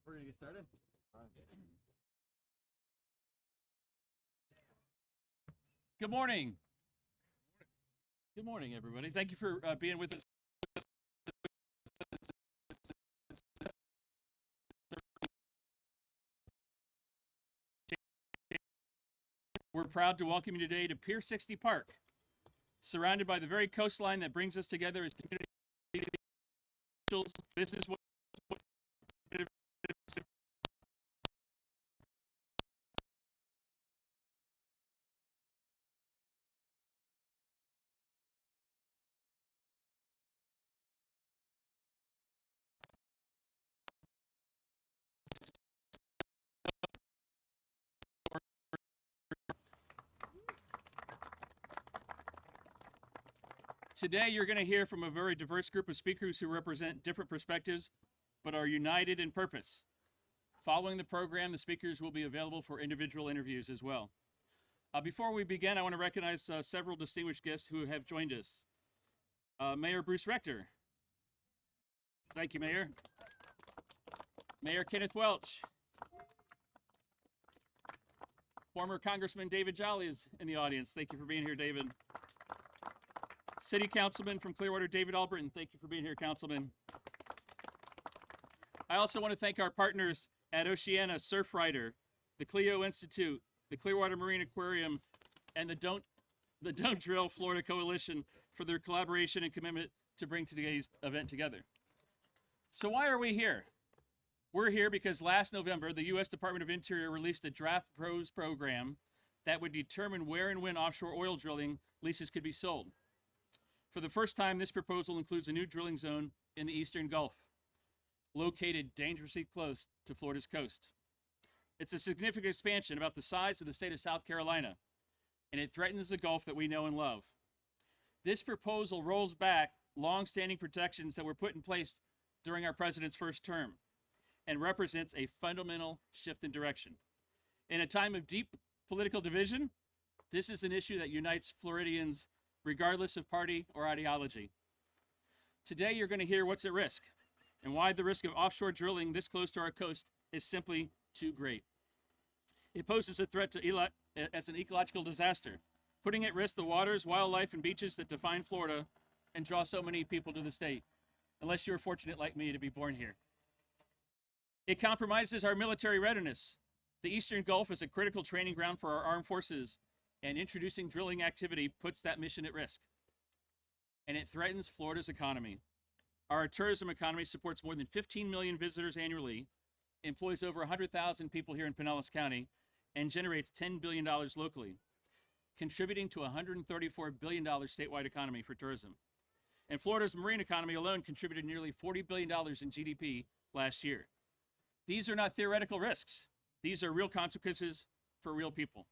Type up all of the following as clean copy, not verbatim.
We're gonna get started. Good morning. Good morning, everybody. Thank you for being with us. We're proud to welcome you today to Pier 60 Park, surrounded by the very coastline that brings us together as community officials, business. Today, you're going to hear from a very diverse group of speakers who represent different perspectives, but are united in purpose. Following the program, the speakers will be available for individual interviews as well. Before we begin, I want to recognize several distinguished guests who have joined us. Mayor Bruce Rector. Thank you, Mayor. Mayor Kenneth Welch. Former Congressman David Jolly is in the audience. Thank you for being here, David. City Councilman from Clearwater, David Albritton. Thank you for being here, Councilman. I also want to thank our partners at Oceana Surfrider, the Clio Institute, the Clearwater Marine Aquarium, and the Don't Drill Florida Coalition for their collaboration and commitment to bring today's event together. So why are we here? We're here because last November, the U.S. Department of Interior released a draft program that would determine where and when offshore oil drilling leases could be sold. For the first time, this proposal includes a new drilling zone in the Eastern Gulf, located dangerously close to Florida's coast. It's a significant expansion about the size of the state of South Carolina, and it threatens the Gulf that we know and love. This proposal rolls back long-standing protections that were put in place during our president's first term and represents a fundamental shift in direction. In a time of deep political division, this is an issue that unites Floridians regardless of party or ideology. Today, you're going to hear what's at risk and why the risk of offshore drilling this close to our coast is simply too great. It poses a threat as an ecological disaster, putting at risk the waters, wildlife, and beaches that define Florida and draw so many people to the state, unless you're fortunate like me to be born here. It compromises our military readiness. The Eastern Gulf is a critical training ground for our armed forces, and introducing drilling activity puts that mission at risk. And it threatens Florida's economy. Our tourism economy supports more than 15 million visitors annually, employs over 100,000 people here in Pinellas County, and generates $10 billion locally, contributing to a $134 billion statewide economy for tourism. And Florida's marine economy alone contributed nearly $40 billion in GDP last year. These are not theoretical risks. These are real consequences for real people.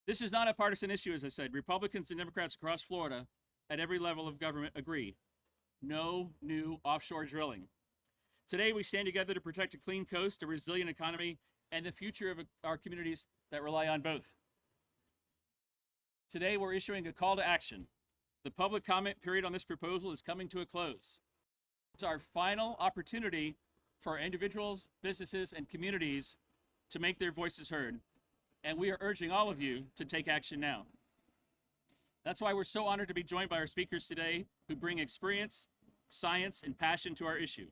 This is not a partisan issue, as I said. Republicans and Democrats across Florida at every level of government agree. No new offshore drilling. Today, we stand together to protect a clean coast, a resilient economy, and the future of our communities that rely on both. Today, we're issuing a call to action. The public comment period on this proposal is coming to a close. It's our final opportunity for individuals, businesses, and communities to make their voices heard. And we are urging all of you to take action now. That's why we're so honored to be joined by our speakers today who bring experience, science, and passion to our issue.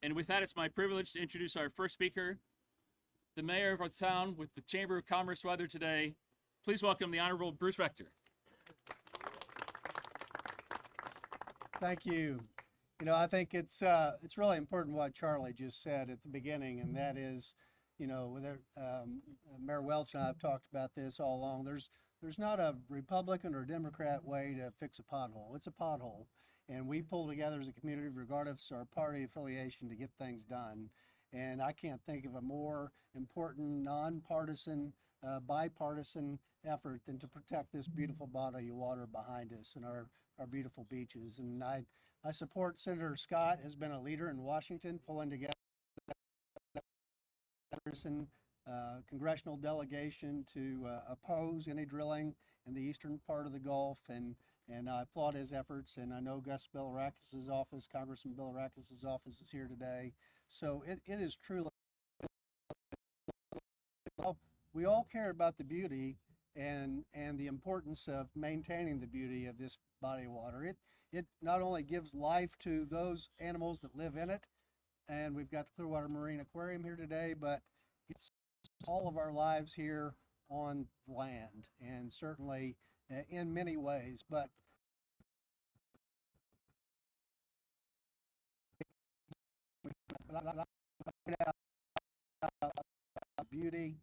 And with that, it's my privilege to introduce our first speaker, the mayor of our town with the Chamber of Commerce weather today. Please welcome the Honorable Bruce Rector. Thank you. You know, I think it's really important what Charlie just said at the beginning, and that is, you know, Mayor Welch and I have talked about this all along. There's not a Republican or Democrat way to fix a pothole. It's a pothole, and we pull together as a community, regardless of our party affiliation, to get things done. And I can't think of a more important, nonpartisan, bipartisan effort than to protect this beautiful body of water behind us and our beautiful beaches. And I support Senator Scott, has been a leader in Washington, pulling together congressional delegation to oppose any drilling in the eastern part of the Gulf and And I applaud his efforts, and I know Gus Bilirakis' office, Congressman Bilirakis' office is here today. So it is truly, we all care about the beauty and the importance of maintaining the beauty of this body of water. It not only gives life to those animals that live in it, and we've got the Clearwater Marine Aquarium here today, but it's all of our lives here on land, and certainly in many ways. But beauty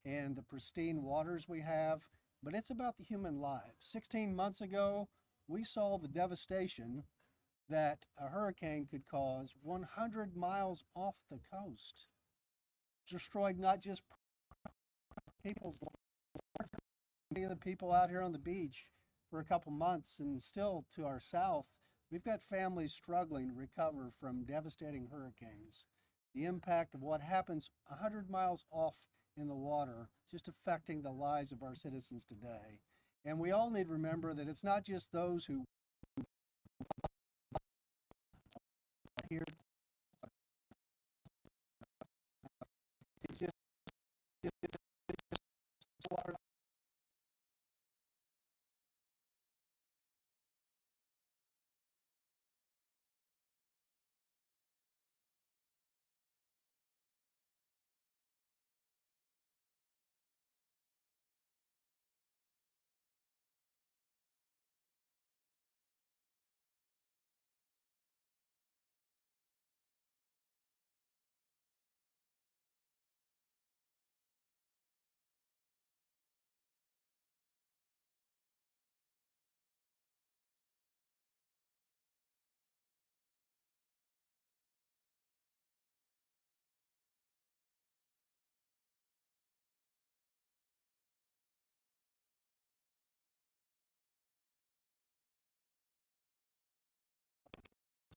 and the pristine waters we have, but it's about the human lives. 16 months ago, we saw the devastation that a hurricane could cause 100 miles off the coast. Destroyed not just people's lives, many of the people out here on the beach for a couple months, and still to our south, we've got families struggling to recover from devastating hurricanes. The impact of what happens 100 miles off in the water just affecting the lives of our citizens today. And we all need to remember that it's not just those who here. It's just water.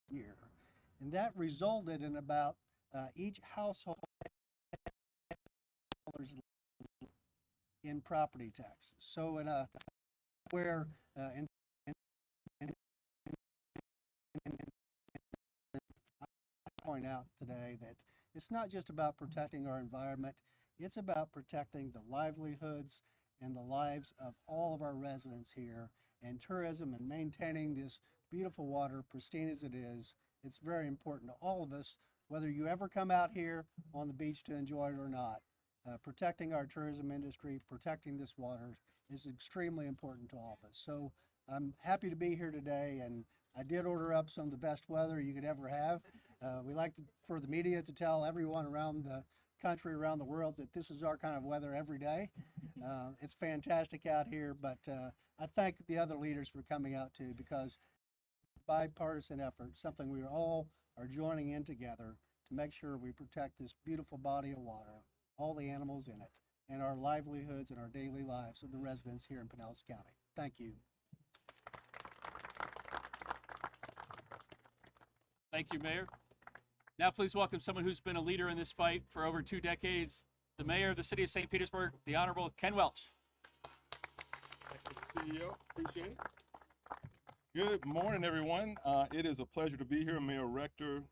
Year. And that resulted in about each household in property taxes. So in a where I point out today that it's not just about protecting our environment, it's about protecting the livelihoods and the lives of all of our residents here, and tourism and maintaining this beautiful water, pristine as it is. It's very important to all of us, whether you ever come out here on the beach to enjoy it or not. Protecting our tourism industry, protecting this water is extremely important to all of us. So I'm happy to be here today, and I did order up some of the best weather you could ever have. We like for the media to tell everyone around the country, around the world, that this is our kind of weather every day. It's fantastic out here, but I thank the other leaders for coming out too, because bipartisan effort, something we all are joining in together to make sure we protect this beautiful body of water, all the animals in it, and our livelihoods and our daily lives of the residents here in Pinellas County. Thank you. Thank you, Mayor. Now please welcome someone who's been a leader in this fight for over 2 decades, the Mayor of the City of St. Petersburg, the Honorable Ken Welch. Thank you, CEO. Appreciate it. Good morning, everyone. It is a pleasure to be here, Mayor Rector.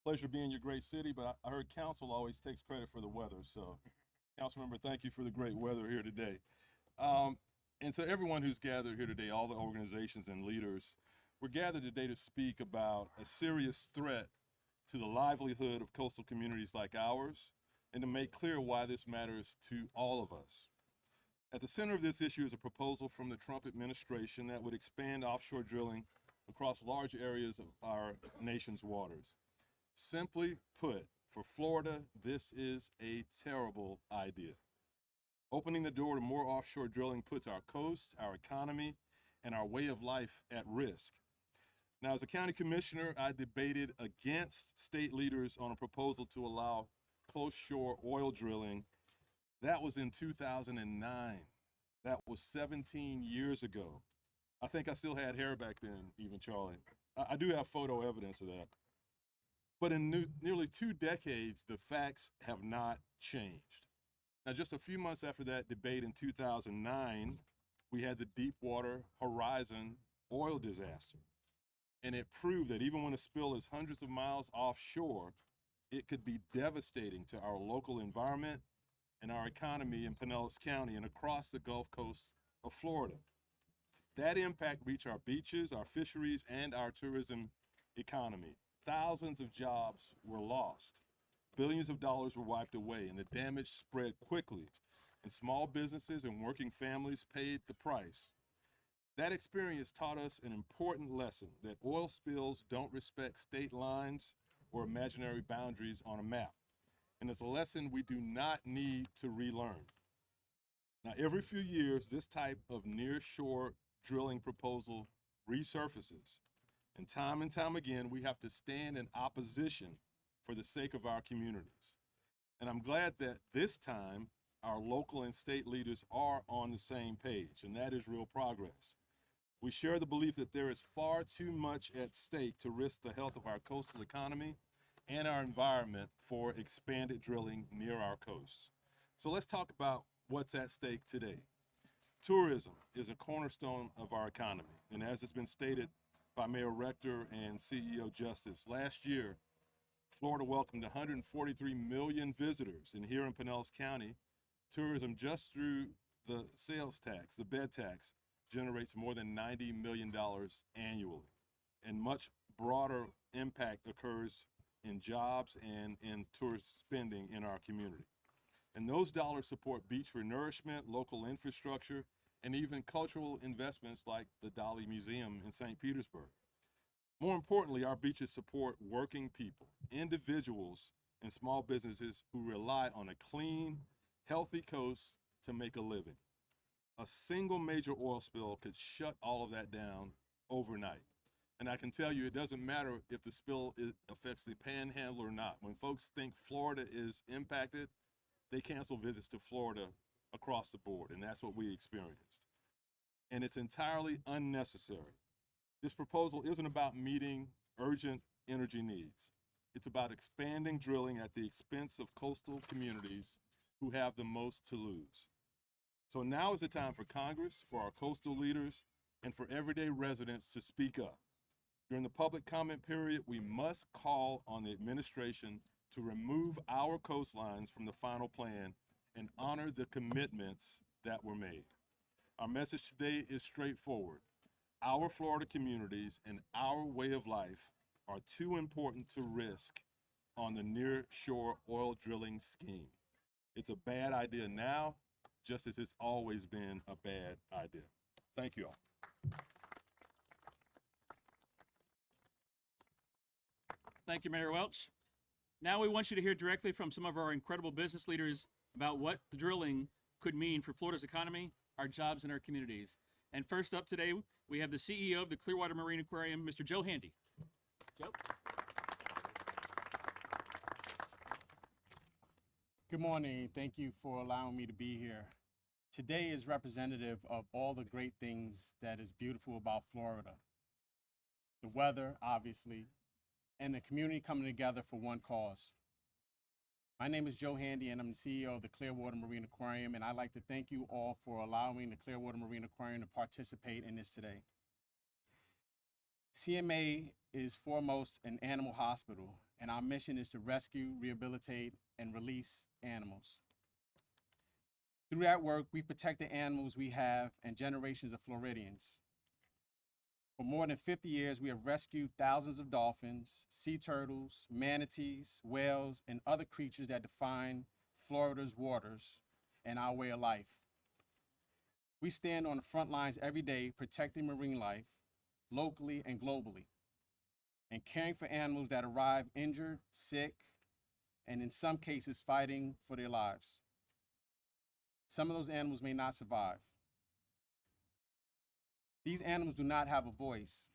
Pleasure to be in your great city, but I heard council always takes credit for the weather. So, Councilmember, thank you for the great weather here today. And to everyone who's gathered here today, all the organizations and leaders, we're gathered today to speak about a serious threat to the livelihood of coastal communities like ours, and to make clear why this matters to all of us. At the center of this issue is a proposal from the Trump administration that would expand offshore drilling across large areas of our nation's waters. Simply put, for Florida, this is a terrible idea. Opening the door to more offshore drilling puts our coast, our economy, and our way of life at risk. Now, as a county commissioner, I debated against state leaders on a proposal to allow close shore oil drilling. That was in 2009. That was 17 years ago. I think I still had hair back then, even, Charlie. I do have photo evidence of that. But in nearly 2 decades, the facts have not changed. Now, just a few months after that debate in 2009, we had the Deepwater Horizon oil disaster. And it proved that even when a spill is hundreds of miles offshore, it could be devastating to our local environment and our economy in Pinellas County and across the Gulf Coast of Florida. That impact reached our beaches, our fisheries, and our tourism economy. Thousands of jobs were lost. Billions of dollars were wiped away, and the damage spread quickly, and small businesses and working families paid the price. That experience taught us an important lesson, that oil spills don't respect state lines or imaginary boundaries on a map. And it's a lesson we do not need to relearn. Now, every few years, this type of near-shore drilling proposal resurfaces. And time again, we have to stand in opposition for the sake of our communities. And I'm glad that this time, our local and state leaders are on the same page, and that is real progress. We share the belief that there is far too much at stake to risk the health of our coastal economy and our environment for expanded drilling near our coasts. So let's talk about what's at stake today. Tourism is a cornerstone of our economy, and as it's been stated by Mayor Rector and CEO Justice, last year, Florida welcomed 143 million visitors, and here in Pinellas County, tourism just through the sales tax, the bed tax, generates more than $90 million annually. And much broader impact occurs in jobs and in tourist spending in our community. And those dollars support beach renourishment, local infrastructure, and even cultural investments like the Dali Museum in St. Petersburg. More importantly, our beaches support working people, individuals, and small businesses who rely on a clean, healthy coast to make a living. A single major oil spill could shut all of that down overnight. And I can tell you, it doesn't matter if the spill affects the panhandle or not. When folks think Florida is impacted, they cancel visits to Florida across the board, and that's what we experienced. And it's entirely unnecessary. This proposal isn't about meeting urgent energy needs. It's about expanding drilling at the expense of coastal communities who have the most to lose. So now is the time for Congress, for our coastal leaders, and for everyday residents to speak up. During the public comment period, we must call on the administration to remove our coastlines from the final plan and honor the commitments that were made. Our message today is straightforward. Our Florida communities and our way of life are too important to risk on the near-shore oil drilling scheme. It's a bad idea now, just as it's always been a bad idea. Thank you all. Thank you, Mayor Welch. Now we want you to hear directly from some of our incredible business leaders about what the drilling could mean for Florida's economy, our jobs, and our communities. And first up today, we have the CEO of the Clearwater Marine Aquarium, Mr. Joe Handy. Joe? Good morning. Thank you for allowing me to be here. Today is representative of all the great things that is beautiful about Florida. The weather, obviously, and the community coming together for one cause. My name is Joe Handy, and I'm the CEO of the Clearwater Marine Aquarium, and I'd like to thank you all for allowing the Clearwater Marine Aquarium to participate in this today. CMA is foremost an animal hospital, and our mission is to rescue, rehabilitate, and release animals. Through that work, we protect the animals we have and generations of Floridians. For more than 50 years, we have rescued thousands of dolphins, sea turtles, manatees, whales, and other creatures that define Florida's waters and our way of life. We stand on the front lines every day protecting marine life, locally and globally, and caring for animals that arrive injured, sick, and in some cases fighting for their lives. Some of those animals may not survive. These animals do not have a voice.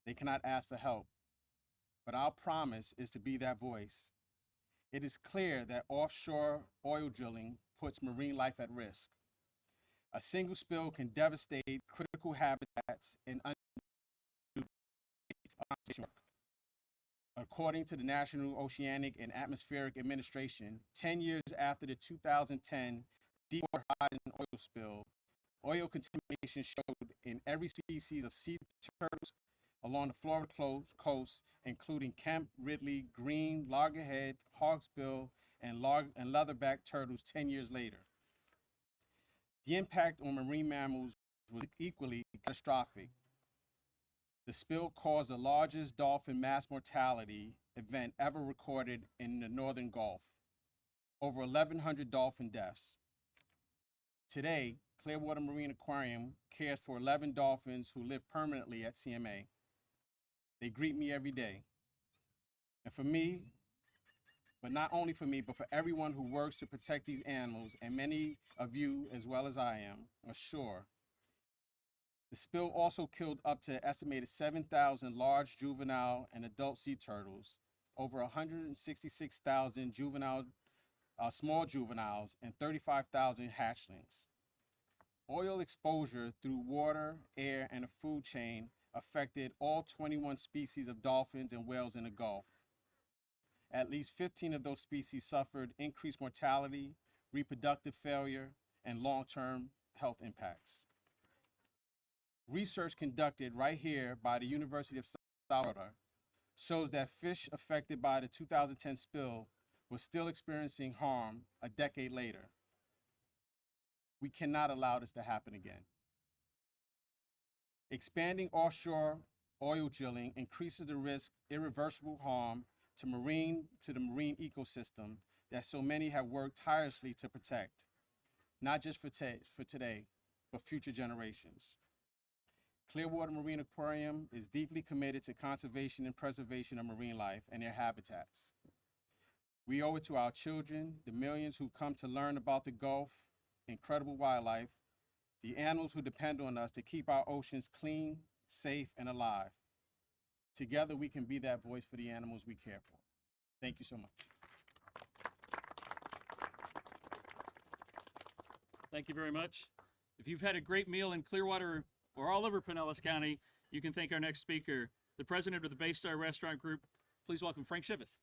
They cannot ask for help. But our promise is to be that voice. It is clear that offshore oil drilling puts marine life at risk. A single spill can devastate critical habitats and according to the National Oceanic and Atmospheric Administration, 10 years after the 2010 Deepwater Horizon oil spill, Oil contamination showed in every species of sea turtles along the Florida coast, including Kemp, Ridley, green, loggerhead, hawksbill, and leatherback turtles 10 years later. The impact on marine mammals was equally catastrophic. The spill caused the largest dolphin mass mortality event ever recorded in the Northern Gulf, over 1,100 dolphin deaths. Today, Clearwater Marine Aquarium cares for 11 dolphins who live permanently at CMA. They greet me every day. And for me, but not only for me, but for everyone who works to protect these animals, and many of you, as well as I am, ashore, the spill also killed up to an estimated 7,000 large juvenile and adult sea turtles, over 166,000 small juveniles, and 35,000 hatchlings. Oil exposure through water, air, and the food chain affected all 21 species of dolphins and whales in the Gulf. At least 15 of those species suffered increased mortality, reproductive failure, and long-term health impacts. Research conducted right here by the University of South Florida shows that fish affected by the 2010 spill were still experiencing harm a decade later. We cannot allow this to happen again. Expanding offshore oil drilling increases the risk of irreversible harm to the marine ecosystem that so many have worked tirelessly to protect, not just for today, but future generations. Clearwater Marine Aquarium is deeply committed to conservation and preservation of marine life and their habitats. We owe it to our children, the millions who come to learn about the Gulf, incredible wildlife, the animals who depend on us to keep our oceans clean, safe, and alive. Together, we can be that voice for the animals we care for. Thank you so much. Thank you very much. If you've had a great meal in Clearwater or all over Pinellas County, you can thank our next speaker, the president of the Baystar Restaurant Group. Please welcome Frank Shivas.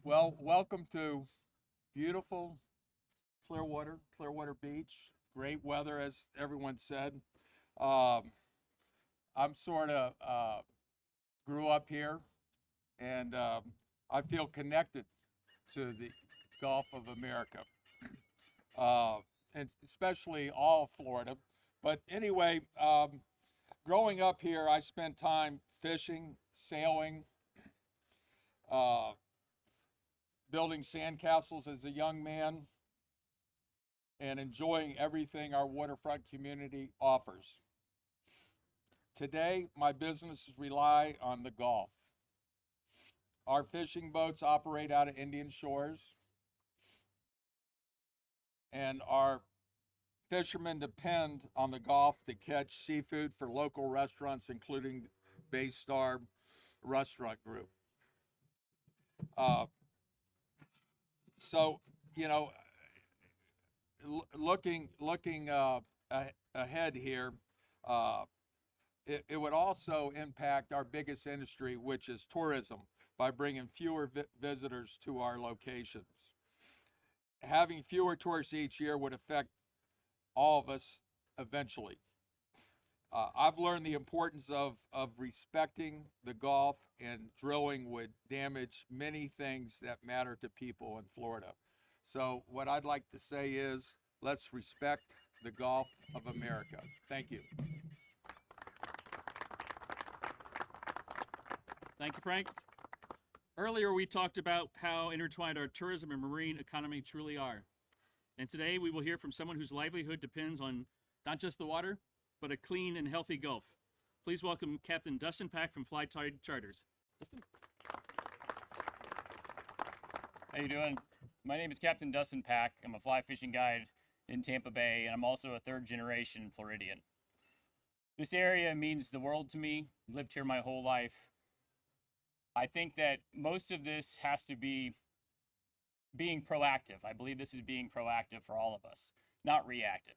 Well, welcome to beautiful Clearwater Beach. Great weather, as everyone said. I'm sort of grew up here, and I feel connected to the Gulf of America, and especially all of Florida. But anyway, growing up here, I spent time fishing, sailing, building sandcastles as a young man, and enjoying everything our waterfront community offers. Today, my businesses rely on the Gulf. Our fishing boats operate out of Indian Shores, and our fishermen depend on the Gulf to catch seafood for local restaurants, including Baystar Restaurant Group. So, you know, looking ahead here, it would also impact our biggest industry, which is tourism, by bringing fewer visitors to our locations. Having fewer tourists each year would affect all of us eventually. I've learned the importance of respecting the Gulf, and drilling would damage many things that matter to people in Florida. So what I'd like to say is, let's respect the Gulf of America. Thank you. Thank you, Frank. Earlier, we talked about how intertwined our tourism and marine economy truly are. And today, we will hear from someone whose livelihood depends on not just the water, but a clean and healthy Gulf. Please welcome Captain Dustin Pack from Fly Tide Charters. Dustin? How you doing? My name is Captain Dustin Pack. I'm a fly fishing guide in Tampa Bay, and I'm also a third-generation Floridian. This area means the world to me. I've lived here my whole life. I think that most of this has to be being proactive. I believe this is being proactive for all of us. not reactive.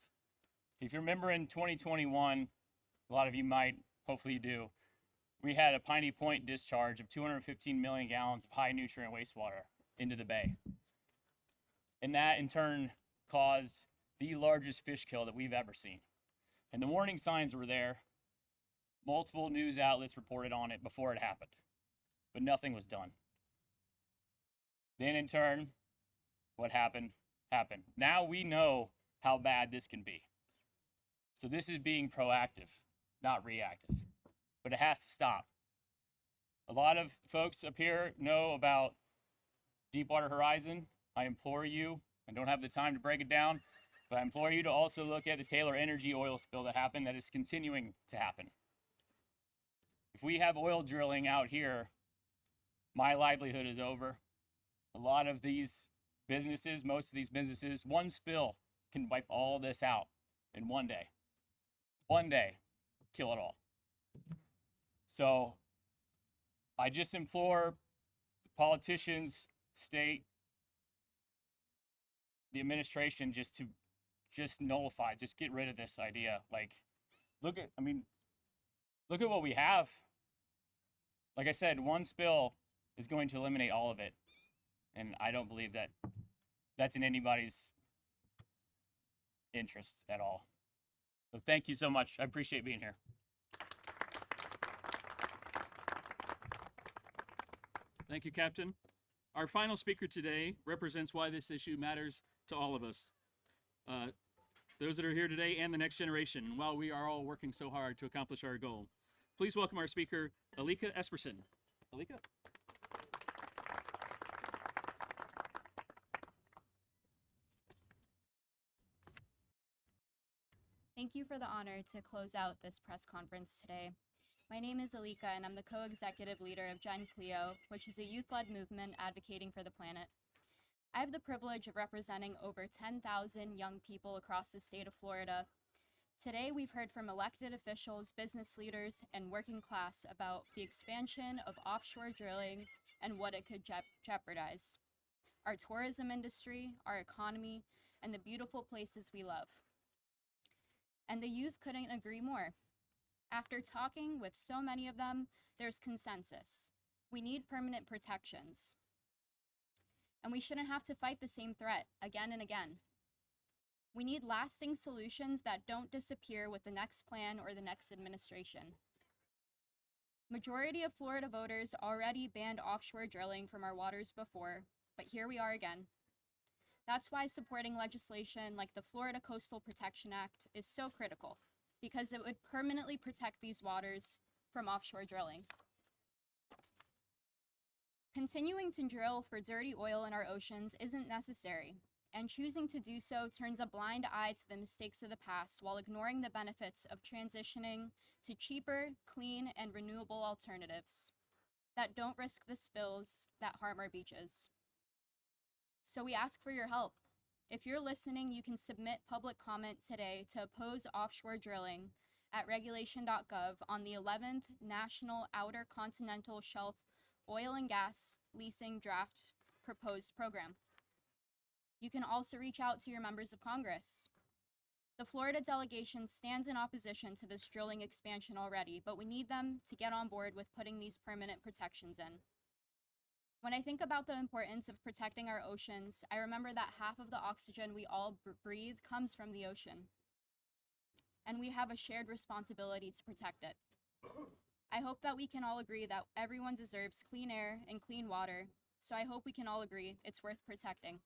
If you remember in 2021, a lot of you might, hopefully you do, we had a Piney Point discharge of 215 million gallons of high nutrient wastewater into the bay. And that in turn caused the largest fish kill that we've ever seen. And the warning signs were there. Multiple news outlets reported on it before it happened, but nothing was done. Then in turn, what happened. Now we know how bad this can be. So this is being proactive, not reactive, but it has to stop. A lot of folks up here know about Deepwater Horizon. I implore you, I don't have the time to break it down, but I implore you to also look at the Taylor Energy oil spill that happened, that is continuing to happen. If we have oil drilling out here, my livelihood is over. A lot of these businesses, most of these businesses, one spill can wipe all this out in one day. One day, kill it all. So I just implore the politicians, state, the administration just to nullify, just get rid of this idea. Like, look at what we have. Like I said, one spill is going to eliminate all of it. And I don't believe that that's in anybody's interest at all. So thank you so much. I appreciate being here. Thank you, Captain. Our final speaker today represents why this issue matters to all of us. Those that are here today and the next generation, while we are all working so hard to accomplish our goal. Please welcome our speaker, Alika Esperson. Alika? Thank you for the honor to close out this press conference today. My name is Alika, and I'm the co-executive leader of Gen Cleo, which is a youth-led movement advocating for the planet. I have the privilege of representing over 10,000 young people across the state of Florida. Today, we've heard from elected officials, business leaders, and working class about the expansion of offshore drilling and what it could jeopardize. Our tourism industry, our economy, and the beautiful places we love. And the youth couldn't agree more. After talking with so many of them, there's consensus. We need permanent protections. And we shouldn't have to fight the same threat again and again. We need lasting solutions that don't disappear with the next plan or the next administration. Majority of Florida voters already banned offshore drilling from our waters before, but here we are again. That's why supporting legislation like the Florida Coastal Protection Act is so critical, because it would permanently protect these waters from offshore drilling. Continuing to drill for dirty oil in our oceans isn't necessary, and choosing to do so turns a blind eye to the mistakes of the past while ignoring the benefits of transitioning to cheaper, clean, and renewable alternatives that don't risk the spills that harm our beaches. So we ask for your help. If you're listening, you can submit public comment today to oppose offshore drilling at regulation.gov on the 11th National Outer Continental Shelf Oil and Gas Leasing Draft Proposed Program. You can also reach out to your members of Congress. The Florida delegation stands in opposition to this drilling expansion already, but we need them to get on board with putting these permanent protections in. When I think about the importance of protecting our oceans, I remember that half of the oxygen we all breathe comes from the ocean. And we have a shared responsibility to protect it. I hope that we can all agree that everyone deserves clean air and clean water, so I hope we can all agree it's worth protecting.